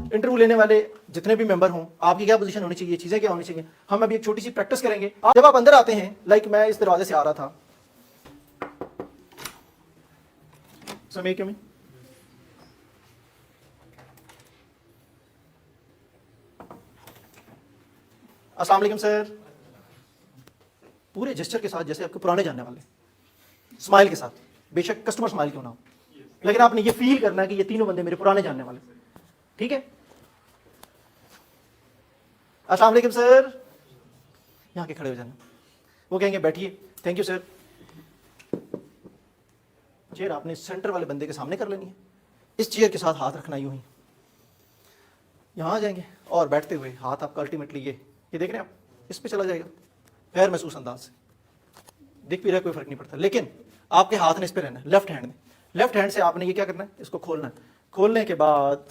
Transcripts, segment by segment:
Interview लेने वाले जितने भी मेंबर हों, आपकी क्या पोजीशन होनी चाहिए, चीजें क्या होनी चाहिए, हम अभी एक छोटी सी प्रैक्टिस करेंगे। जब आप अंदर आते हैं, लाइक मैं इस दरवाजे से आ रहा था, समय क्यों अस्सलाम वालेकुम सर, पूरे जेस्चर के साथ जैसे आपके पुराने जानने वाले, स्माइल के साथ, बेशक कस्टमर स्माइल क्यों ना हो, लेकिन आपने ये फील करना है कि ये तीनों बंदे मेरे पुराने जानने वाले, ठीक है। अस्सलाम वालेकुम सर, यहाँ के खड़े हो जाना, वो कहेंगे बैठिए, थैंक यू सर। चेयर आपने सेंटर वाले बंदे के सामने कर लेनी है, इस चेयर के साथ हाथ रखना यूं ही, यहाँ आ जाएंगे और बैठते हुए हाथ आपका अल्टीमेटली ये देख रहे हैं आप, इस पे चला जाएगा गैर महसूस अंदाज से, दिख भी रहा कोई फर्क नहीं पड़ता, लेकिन आपके हाथ ने इस पे रहना है, लेफ्ट हैंड में। लेफ्ट हैंड से आपने ये क्या करना है, इसको खोलना है। खोलने के बाद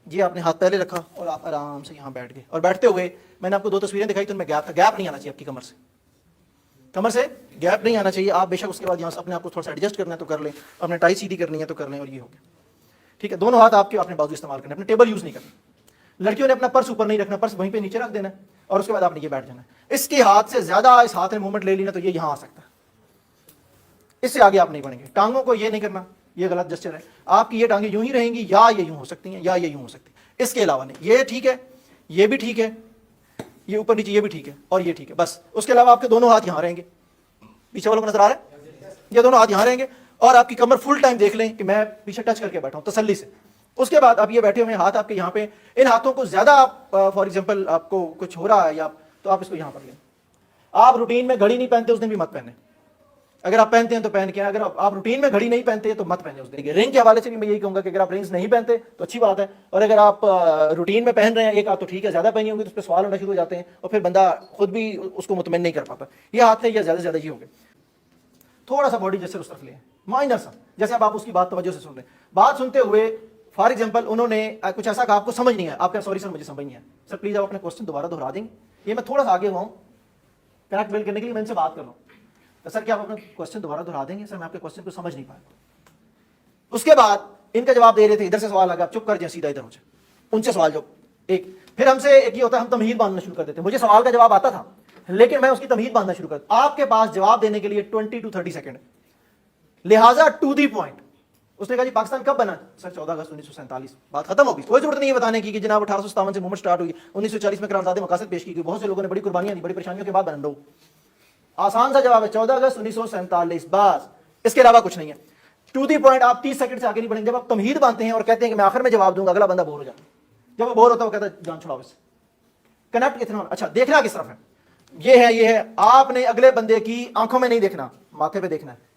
ये आपने हाथ पहले रखा और आप आराम से यहाँ बैठ गए, और बैठते हुए मैंने आपको 2 तस्वीरें दिखाई, तो उनमें गैप नहीं आना चाहिए, आपकी कमर से गैप नहीं आना चाहिए। आप बेशक उसके बाद यहाँ से अपने आप को थोड़ा सा एडजस्ट करना है तो कर लें, अपने टाई सीधी करनी है तो कर लें, और ये हो गया, ठीक है। दोनों हाथ आपके अपने बाजू इस्तेमाल करने, अपने टेबल यूज नहीं करना। लड़कियों ने अपना पर्स ऊपर नहीं रखना, पर्स वहीं पे नीचे रख देना है, और उसके बाद आपने ये बैठ जाना है। इसके हाथ से ज्यादा इस हाथ ने मूवमेंट ले ली ना तो ये यहाँ आ सकता है, इससे आगे आप नहीं बढ़ेंगे। टांगों को ये नहीं करना, ये गलत जेस्चर है। आपकी ये टांगे यूं ही रहेंगी, या ये यूं हो सकती हैं, या ये यूं हो सकती है, इसके अलावा नहीं। ये ठीक है, ये भी ठीक है, ये ऊपर नीचे ये भी ठीक है, और ये ठीक है, बस। उसके अलावा आपके दोनों हाथ यहाँ रहेंगे, पीछे वालों को नजर आ रहा है, ये दोनों हाथ यहाँ रहेंगे, और आपकी कमर फुल टाइम देख लें कि मैं पीछे टच करके बैठा हूं तसल्ली से। उसके बाद आप ये बैठे हुए हाथ आपके यहाँ पे, इन हाथों को ज्यादा आप फॉर एग्जांपल आपको कुछ हो रहा है या तो आप इसको यहाँ पर लें। आप रूटीन में घड़ी नहीं पहनते उस दिन भी मत पहने, अगर आप पहनते हैं तो पहन के, अगर आप रूटीन में घड़ी नहीं पहनते तो मत पहने उस दिन। रिंग के हवाले से भी मैं यही कहूंगा कि अगर आप रिंग्स नहीं पहनते तो अच्छी बात है, और अगर आप रूटीन में पहन रहे हैं एक हाथ तो ठीक है, ज्यादा पहनी होंगी तो उस पर सवाल होना शुरू हो जाते हैं और फिर बंदा खुद भी उसको मुतमईन नहीं कर पाता। ये हाथ है, या ज्यादा से ज्यादा ये हो गए, थोड़ा सा बॉडी जैसे उस तरफ ले, माइनर सा, जैसे आप उसकी बात तवज्जो से सुन रहे हैं। बात सुनते हुए फॉर एग्जांपल उन्होंने कुछ ऐसा कहा आपको समझ नहीं है, आप क्या सॉरी सर मुझे समझ नहीं है, सर प्लीज आप अपने क्वेश्चन दोबारा दोहरा देंगे। ये मैं थोड़ा सा आगे हुआ हूँ कनेक्ट बिल्ड करने के लिए, मैं इनसे बात कर रहा हूँ, तो सर क्या आप अपना क्वेश्चन दोबारा दोहरा देंगे, सर मैं आपके क्वेश्चन को समझ नहीं पाया। उसके बाद इनका जवाब दे रहे थे, इधर से सवाल आ गया, चुप कर जाए, सीधा इधर हो जाए, उनसे सवाल जो एक। फिर हमसे एक ही होता है, हम तमहीद बांधना शुरू कर देते। मुझे सवाल का जवाब आता था लेकिन मैं उसकी तमहीद बांधना शुरू कर। आपके पास जवाब देने के लिए 20 to 30 सेकंड, लिहाजा टू दी पॉइंट। उसने कहा जी पाकिस्तान कब बना, सर 14 अगस्त 1947, बात खत्म होगी। कोई जरूरत नहीं है बताने की कि जनाब 1857 से मूवमेंट स्टार्ट हुई, 1940 में करारदाद मकासद पेश की गई, बहुत से लोगों ने बड़ी कुर्बानियां दी, बड़ी परेशानियों के बाद बना दो। आसान सा जवाब है 14 अगस्त 1947, बस, इसके अलावा कुछ नहीं है। To the point. आप 30 सेकंड से आगे नहीं बढ़ेंगे। जब आप तमहीद बांधते हैं और कहते हैं कि मैं आखिर में जवाब दूंगा, अगला बंदा बोर हो जाता है। जब वो बोर होता है वो कहता है जान छुड़ाओ इससे, कनेक्ट कितना होना। अच्छा देखना किस तरफ है, ये है। आपने अगले बंदे की आंखों में नहीं देखना, माथे पे देखना है।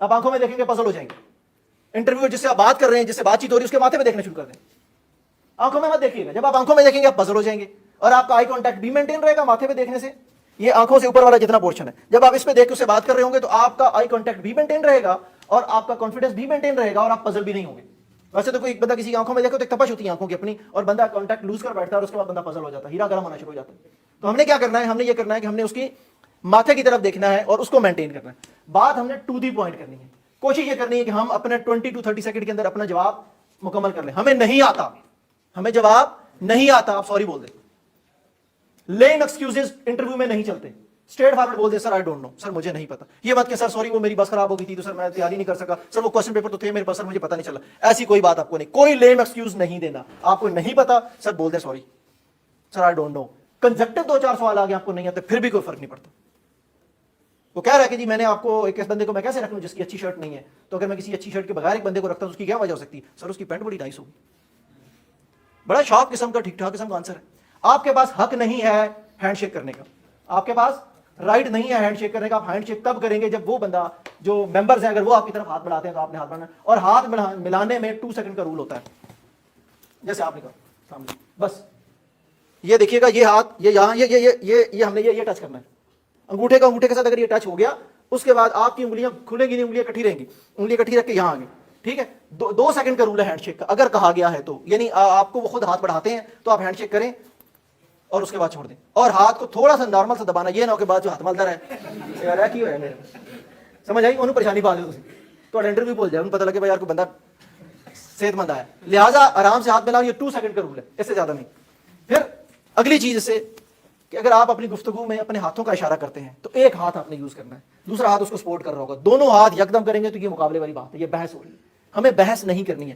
आप आंखों में देखेंगे पजल हो जाएंगे। इंटरव्यू जिससे आप बात कर रहे हैं, जिससे बातचीत हो रही है, उसके माथे पे देखना शुरू कर दें, आंखों में मत देखिएगा। जब आप आंखों में देखेंगे आप पजल हो जाएंगे, और आपका आई कांटेक्ट भी मेंटेन रहेगा माथे पे देखने से। ये आंखों से ऊपर वाला जितना पोर्शन है, जब आप इस पे देख के उससे बात कर रहे होंगे तो आपका आई कांटेक्ट भी मेंटेन रहेगा और आपका कॉन्फिडेंस भी मेंटेन रहेगा, और आप पजल भी नहीं होंगे। वैसे तो कोई बंदा किसी की आंखों में देखो तो एक तपश होती है आंखों की अपनी, और बंदा कांटेक्ट लूज कर बैठता है, और उसके बाद बंदा पजल हो जाता है, हीरा गर्म होना शुरू हो जाता है। तो हमने क्या करना है, हमने ये करना है कि हमने उसकी माथे की तरफ देखना है और उसको मेंटेन करना है। बात हमने टू दी पॉइंट करनी है। कोशिश ये करनी है कि हम अपने 20 to 30 सेकंड के अंदर अपना जवाब मुकम्मल कर लें। हमें नहीं आता, हमें जवाब नहीं आता, आप सॉरी बोल दें। लेम एक्सक्यूजेस इंटरव्यू में नहीं चलते, स्ट्रेट फॉरवर्ड बोल दे, sir I don't know, sir मुझे नहीं पता। ये मत के सर सॉरी वो मेरी बस खराब हो गई थी तो सर मैं तैयारी नहीं कर सका, सर वो क्वेश्चन पेपर तो थे मेरे पास, सर मुझे पता नहीं चला। ऐसी कोई बात आपको नहीं, कोई लेम एक्सक्यूज नहीं देना। आपको नहीं पता सर बोल दे sorry, sir I don't know. Conjunctive 2-4 सवाल आ गए आपको नहीं आते, फिर भी कोई फर्क नहीं पड़ता। वो कह रहा है कि जी मैंने आपको एक बंदे को मैं कैसे रख लूं जिसकी अच्छी शर्ट नहीं है, तो अगर मैं किसी अच्छी शर्ट के बगैर एक बंदे को रखता हूं उसकी क्या वजह हो सकती है, सर उसकी पैंट बड़ी नाइस होगी। बड़ा शॉर्ट किस्म का, ठीक ठाक किस्म का आंसर है। आपके पास हक नहीं है हैंडशेक करने का, आपके पास राइट नहीं है हैंडशेक करने का। आप हैंडशेक तब करेंगे जब वो बंदा, जो मेंबर्स हैं, अगर वो आपकी तरफ हाथ बढ़ाते हैं तो आपने हाथ बढ़ाना, और हाथ मिलाने में 2 सेकंड का रूल होता है। जैसे आपने कहा सामने, बस ये देखिएगा, ये हाथ ये यहाँ ये हमने ये टच करना है अंगूठे का, अंगूठे के साथ अगर ये टच हो गया उसके बाद आपकी उंगलियां खुलेंगी नहीं, उंगलियां इकट्ठी रहेंगी, उंगली इकट्ठी रख के यहाँ आगे, ठीक है। 2 सेकंड का रूल है हैंडशेक का, अगर कहा गया है तो, यानी आपको वो खुद हाथ बढ़ाते हैं तो आप हैंडशेक करें और उसके बाद छोड़ दें, और हाथ को थोड़ा सा नॉर्मल सा दबाना, ये ना हो के बाद जो हाथ मलता रहे यार की है मेरे, समझ आई, उन्होंने परेशानी पा दी तो इंटरव्यू बोल जाए, उन्हें पता लगे भाई यार को बंदा صحت مند آیا. لہٰذا آرام سے ہاتھ ملاؤ, یہ 2 سیکنڈ کا رول ہے, اس سے زیادہ نہیں. پھر اگلی چیز اس سے کہ اگر آپ اپنی گفتگو میں اپنے ہاتھوں کا اشارہ کرتے ہیں تو ایک ہاتھ آپ نے یوز کرنا ہے, دوسرا ہاتھ اس کو سپورٹ کر رہا ہوگا, دونوں ہاتھ یکدم کریں گے تو یہ مقابلے والی بات ہے, یہ بحث ہو رہی ہے. ہمیں بحث نہیں کرنی ہے.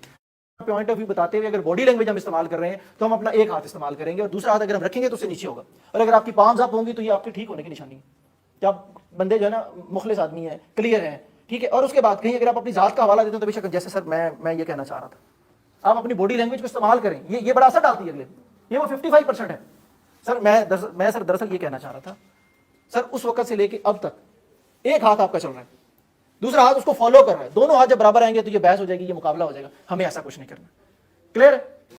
پوائنٹ آف ویو بتاتے ہوئے اگر باڈی لینگویج ہم استعمال کر رہے ہیں تو ہم اپنا ایک ہاتھ استعمال کریں گے اور دوسرا ہاتھ اگر ہم رکھیں گے تو اس سے نیچے ہوگا, اور اگر آپ کی پامز اپ ہوں گی تو یہ آپ کے ٹھیک ہونے کی نشانی ہے کہ آپ بندے جو ہے نا مخلص آدمی ہیں, کلیئر ہیں, ٹھیک ہے. اور اس کے بعد کہیں اگر آپ اپنی ذات کا حوالہ دیتے ہیں تو بے شک جیسے سر میں یہ کہنا چاہ رہا تھا, آپ اپنی باڈی لینگویج کو استعمال کریں, یہ بڑا اثر ڈالتی ہے اگلے, یہ وہ 55% ہے. سر میں سر دراصل یہ کہنا چاہ رہا تھا سر, اس وقت سے لے کے اب تک ایک ہاتھ آپ کا چل رہا ہے, دوسرا ہاتھ اس کو فالو کر رہا ہے, دونوں ہاتھ جب برابر آئیں گے تو یہ بحث ہو جائے گی, یہ مقابلہ ہو جائے گا. ہمیں ایسا کچھ نہیں کرنا. کلیئر ہے؟